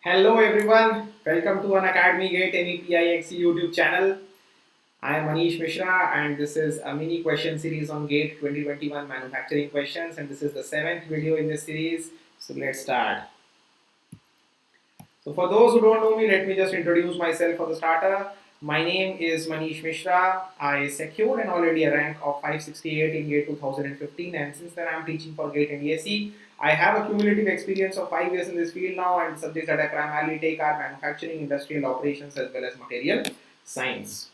Hello everyone, welcome to an Academy Gate NEPIXE YouTube channel. I am Manish Mishra and this is a mini question series on GATE 2021 manufacturing questions, and this is the 7th video in this series. So let's start. So for those who don't know me, let me just introduce myself for the starter. My name is Manish Mishra. I secured an already a rank of 568 in GATE 2015, and since then I am teaching for GATE and DSE. I have a cumulative experience of 5 years in this field now, and subjects that I primarily take are manufacturing, industrial operations as well as material science.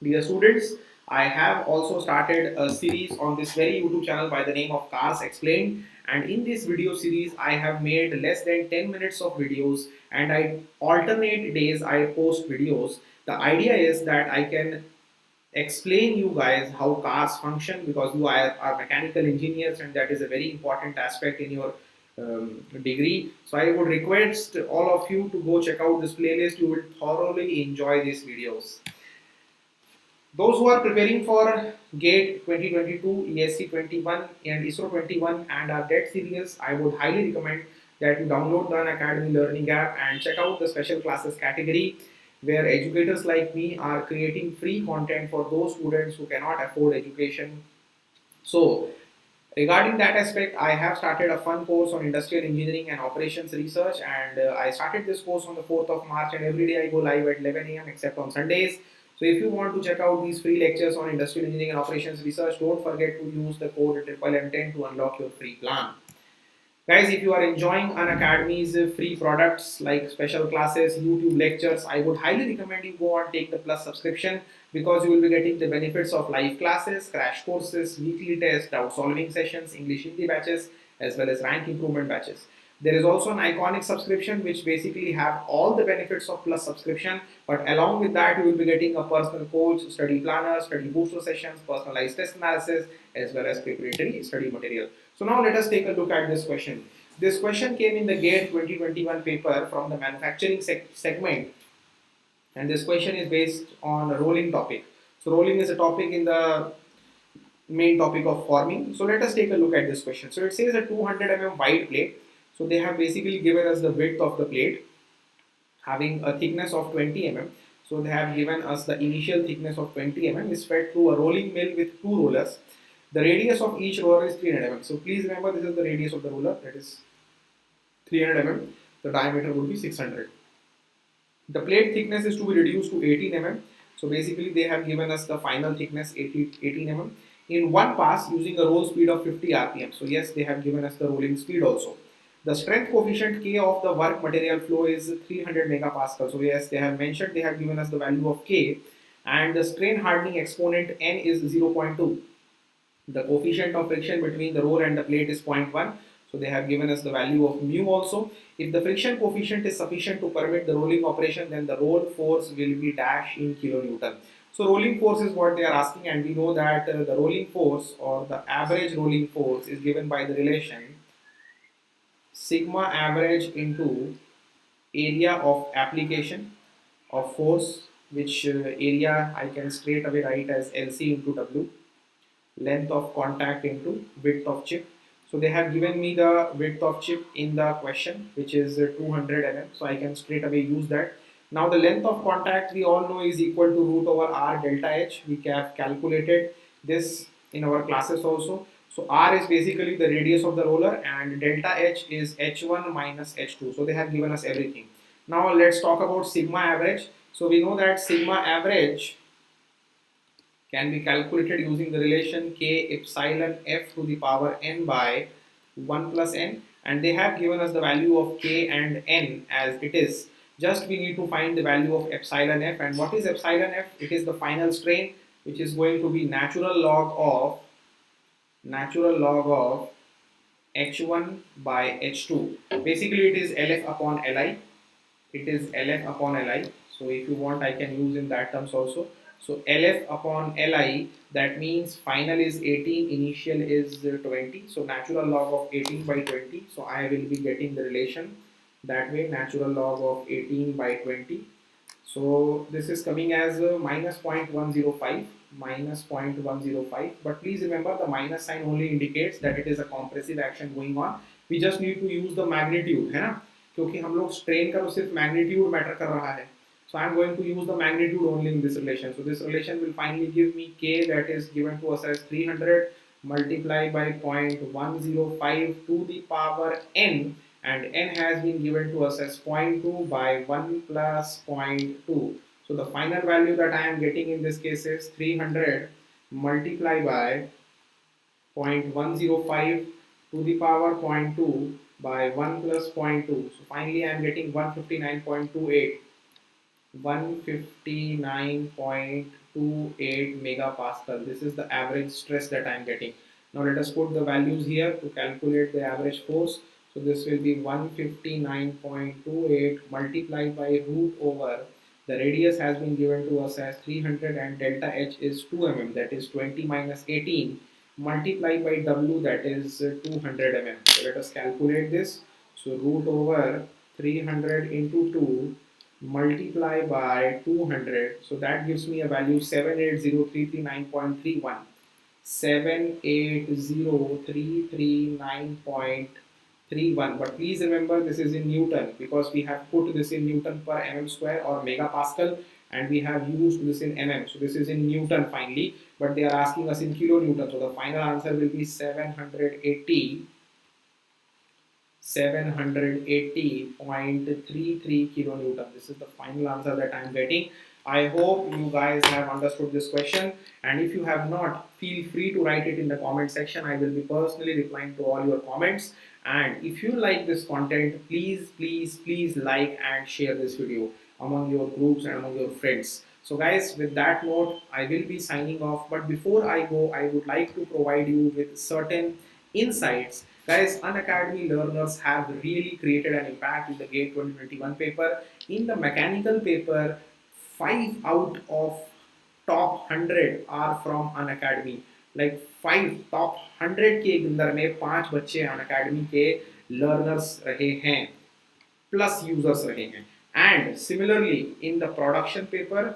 Dear students, I have also started a series on this very YouTube channel by the name of Cars Explained, and in this video series I have made less than 10 minutes of videos, and I alternate days I post videos. The idea is that I can explain you guys how cars function, because you are mechanical engineers and that is a very important aspect in your degree. So I would request all of you to go check out this playlist. You will thoroughly enjoy these videos. Those who are preparing for GATE 2022, ESC 21 and ISRO 21 and are dead serious, I would highly recommend that you download the Academy Learning app and check out the special classes category, where educators like me are creating free content for those students who cannot afford education. So regarding that aspect, I have started a fun course on industrial engineering and operations research, and I started this course on the 4th of March, and every day I go live at 11 a.m. except on Sundays. So if you want to check out these free lectures on industrial engineering and operations research, don't forget to use the code MMM10 to unlock your free plan. Guys, if you are enjoying an Academy's free products like special classes, YouTube lectures, I would highly recommend you go and take the Plus subscription, because you will be getting the benefits of live classes, crash courses, weekly tests, doubt solving sessions, English Hindi batches, as well as rank improvement batches. There is also an iconic subscription which basically have all the benefits of Plus subscription, but along with that you will be getting a personal coach, study planner, study booster sessions, personalized test analysis, as well as preparatory study material. So now let us take a look at this question. This question came in the GATE 2021 paper from the manufacturing segment, and this question is based on a rolling topic. So rolling is a topic in the main topic of forming. So let us take a look at this question. So it says a 200 wide plate. So they have basically given us the width of the plate having a thickness of 20 So they have given us the initial thickness of 20 is fed through a rolling mill with two rollers. The radius of each roller is 300 So please remember, this is the radius of the roller, that is 300 The diameter would be 600. The plate thickness is to be reduced to 18 So basically they have given us the final thickness 18 in one pass using a roll speed of 50 rpm. So yes, they have given us the rolling speed also. The strength coefficient K of the work material flow is 300 megapascal. So yes, they have mentioned, they have given us the value of K, and the strain hardening exponent N is 0.2. The coefficient of friction between the roll and the plate is 0.1. So they have given us the value of mu also. If the friction coefficient is sufficient to permit the rolling operation, then the roll force will be dash in kilonewton. So rolling force is what they are asking, and we know that the rolling force or the average rolling force is given by the relation sigma average into area of application of force, which area I can straight away write as LC into W, length of contact into width of chip. So they have given me the width of chip in the question, which is 200 So I can straight away use that. Now the length of contact we all know is equal to root over R delta H. We have calculated this in our classes also. So R is basically the radius of the roller, and delta H is H1 minus H2. So they have given us everything. Now let's talk about sigma average. So we know that sigma average can be calculated using the relation K epsilon F to the power n by 1 plus n, and they have given us the value of K and n as it is. Just we need to find the value of epsilon F, and what is epsilon F? It is the final strain, which is going to be natural log of H1 by H2. Basically it is LF upon Li. It is LF upon Li. So if you want, I can use in that terms also. So LF upon Li, that means final is 18, initial is 20. So natural log of 18 by 20. So I will be getting the relation that way, natural log of 18 by 20. So this is coming as minus 0.105, minus 0.105. But please remember, the minus sign only indicates that it is a compressive action going on. We just need to use the magnitude. है ना? क्योंकि हम लोग strain का तो सिर्फ magnitude matter कर रहा है. So I'm going to use the magnitude only in this relation. So this relation will finally give me k, that is given to us as 300 multiplied by 0.105 to the power n, and n has been given to us as 0.2 by 1 plus 0.2. So the final value that I am getting in this case is 300 multiplied by 0.105 to the power 0.2 by 1 plus 0.2. So finally I am getting 159.28. 159.28 megapascal. This is the average stress that I am getting. Now let us put the values here to calculate the average force. So this will be 159.28 multiplied by root over. The radius has been given to us as 300 and delta H is 2 mm, that is 20 minus 18, multiplied by W, that is 200 mm. So let us calculate this. So root over 300 into 2 multiply by 200, so that gives me a value 780,339.31. 780,339.31. But please remember, this is in Newton, because we have put this in Newton per mm square or megapascal, and we have used this in mm. So this is in Newton finally, but they are asking us in kilonewton. So the final answer will be 780.33 kilonewton. This is the final answer that I am getting. I hope you guys have understood this question, and if you have not, feel free to write it in the comment section. I will be personally replying to all your comments. And if you like this content, please like and share this video among your groups and among your friends. So guys, with that note, I will be signing off. But before I go, I would like to provide you with certain insights. Guys, Unacademy learners have really created an impact in the GATE 2021 paper. In the mechanical paper, 5 out of top 100 are from Unacademy. Like 5 top 100 के अंदर में 5 बच्चे Unacademy के learners रहे हैं, plus users रहे हैं. And similarly, in the production paper,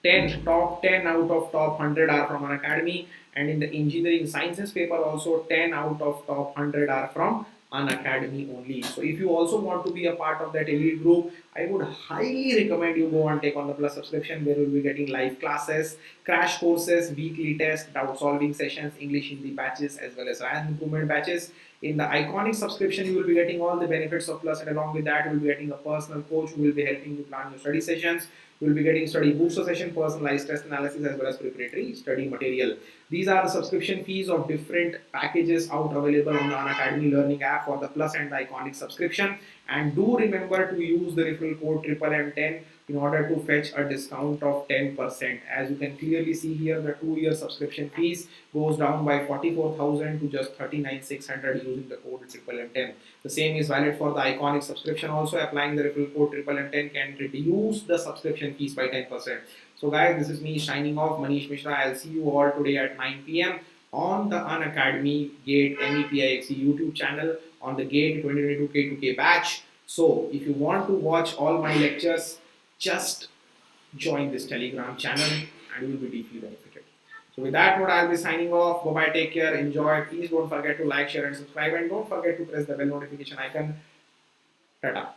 10 top 10 out of top 100 are from Unacademy, and in the engineering sciences paper also 10 out of top 100 are from Unacademy only. So if you also want to be a part of that elite group, I would highly recommend you go and take on the Plus subscription, where you will be getting live classes, crash courses, weekly tests, doubt solving sessions, English Hindi batches, as well as Ryan improvement batches. In the Iconic subscription, you will be getting all the benefits of Plus, and along with that, you will be getting a personal coach who will be helping you plan your study sessions. You will be getting study booster session, personalized test analysis, as well as preparatory study material. These are the subscription fees of different packages out available on the Unacademy Learning app for the Plus and the Iconic subscription. And do remember to use the referral code MMM10 in order to fetch a discount of 10%. As you can clearly see here, the 2-year subscription fees goes down by 44,000 to just 39,600 using the code MMM10. The same is valid for the Iconic subscription also. Applying the referral code MMM10 can reduce the subscription fees by 10%. So guys, this is me signing off, Manish Mishra. I'll see you all today at 9 p.m. on the Unacademy GATE MEPIXE YouTube channel on the GATE 2022 K2K batch. So if you want to watch all my lectures, just join this Telegram channel and you will be deeply benefited. So with that note, I'll be signing off. Bye bye, take care, enjoy. Please don't forget to like, share and subscribe, and don't forget to press the bell notification icon. Tata.